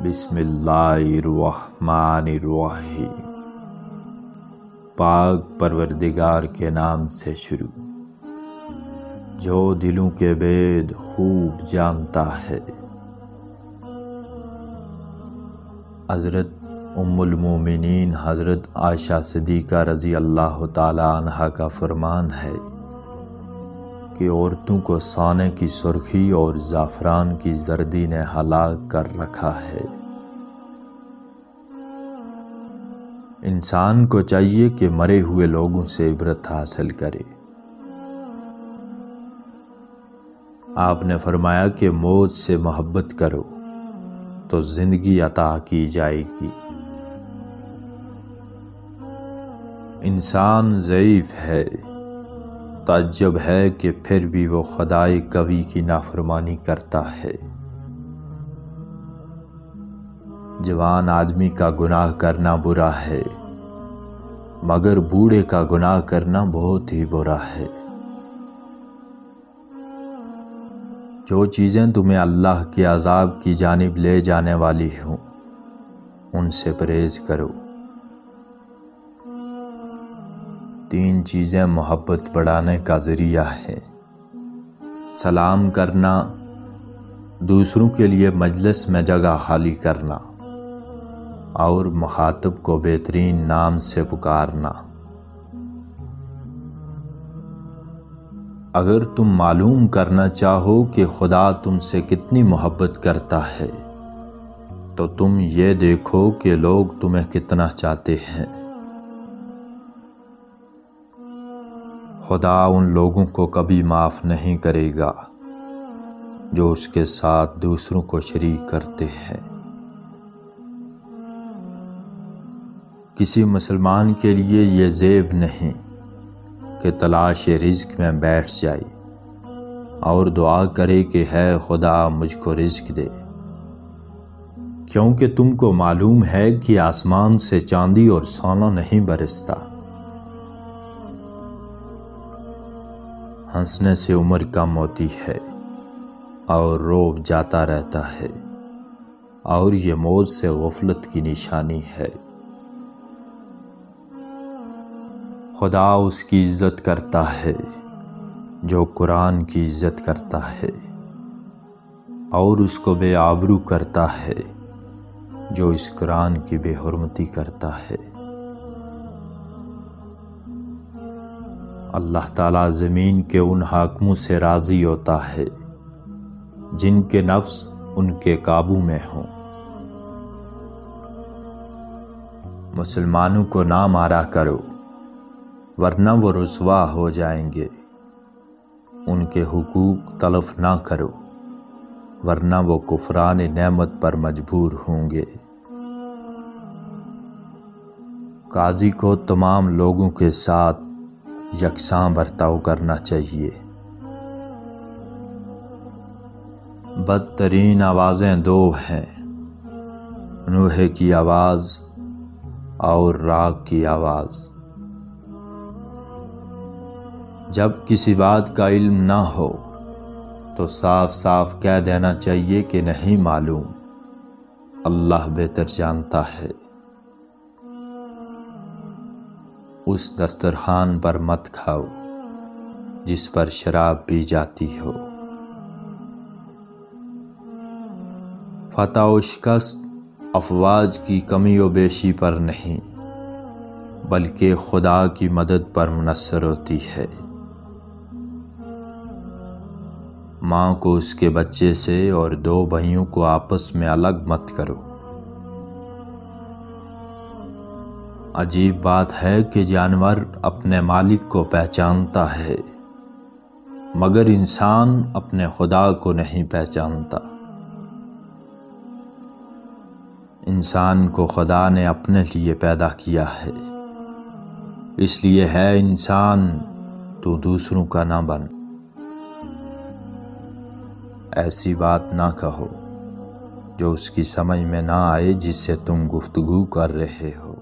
بسم اللہ الرحمن الرحیم۔ پاک پروردگار کے نام سے شروع، جو دلوں کے بید خوب جانتا ہے۔ حضرت ام المومنین حضرت عائشہ صدیقہ رضی اللہ تعالی عنہا کا فرمان ہے کہ عورتوں کو سونے کی سرخی اور زعفران کی زردی نے ہلاک کر رکھا ہے۔ انسان کو چاہیے کہ مرے ہوئے لوگوں سے عبرت حاصل کرے۔ آپ نے فرمایا کہ موت سے محبت کرو تو زندگی عطا کی جائے گی۔ انسان ضعیف ہے، تعجب ہے کہ پھر بھی وہ خدائے قوی کی نافرمانی کرتا ہے۔ جوان آدمی کا گناہ کرنا برا ہے، مگر بوڑھے کا گناہ کرنا بہت ہی برا ہے۔ جو چیزیں تمہیں اللہ کے عذاب کی جانب لے جانے والی ہوں، ان سے پرہیز کرو۔ 3 چیزیں محبت بڑھانے کا ذریعہ ہے: سلام کرنا، دوسروں کے لیے مجلس میں جگہ خالی کرنا، اور مخاطب کو بہترین نام سے پکارنا۔ اگر تم معلوم کرنا چاہو کہ خدا تم سے کتنی محبت کرتا ہے، تو تم یہ دیکھو کہ لوگ تمہیں کتنا چاہتے ہیں۔ خدا ان لوگوں کو کبھی معاف نہیں کرے گا جو اس کے ساتھ دوسروں کو شریک کرتے ہیں۔ کسی مسلمان کے لیے یہ عیب نہیں کہ تلاش رزق میں بیٹھ جائے اور دعا کرے کہ ہے خدا مجھ کو رزق دے، کیونکہ تم کو معلوم ہے کہ آسمان سے چاندی اور سونا نہیں برستا۔ ہنسنے سے عمر کم ہوتی ہے اور روب جاتا رہتا ہے، اور یہ موت سے غفلت کی نشانی ہے۔ خدا اس کی عزت کرتا ہے جو قرآن کی عزت کرتا ہے، اور اس کو بے آبرو کرتا ہے جو اس قرآن کی بے حرمتی کرتا ہے۔ اللہ تعالیٰ زمین کے ان حاکموں سے راضی ہوتا ہے جن کے نفس ان کے قابو میں ہوں۔ مسلمانوں کو نہ مارا کرو ورنہ وہ رسوا ہو جائیں گے۔ ان کے حقوق تلف نہ کرو ورنہ وہ کفران نعمت پر مجبور ہوں گے۔ قاضی کو تمام لوگوں کے ساتھ یکساں برتاؤ کرنا چاہیے۔ بدترین آوازیں 2 ہیں: نوحے کی آواز اور راگ کی آواز۔ جب کسی بات کا علم نہ ہو تو صاف صاف کہہ دینا چاہیے کہ نہیں معلوم، اللہ بہتر جانتا ہے۔ اس دسترخوان پر مت کھاؤ جس پر شراب پی جاتی ہو۔ فتح و شکست افواج کی کمی و بیشی پر نہیں بلکہ خدا کی مدد پر منحصر ہوتی ہے۔ ماں کو اس کے بچے سے اور 2 بھائیوں کو آپس میں الگ مت کرو۔ عجیب بات ہے کہ جانور اپنے مالک کو پہچانتا ہے، مگر انسان اپنے خدا کو نہیں پہچانتا۔ انسان کو خدا نے اپنے لیے پیدا کیا ہے، اس لیے ہے انسان تو دوسروں کا نہ بن۔ ایسی بات نہ کہو جو اس کی سمجھ میں نہ آئے جس سے تم گفتگو کر رہے ہو۔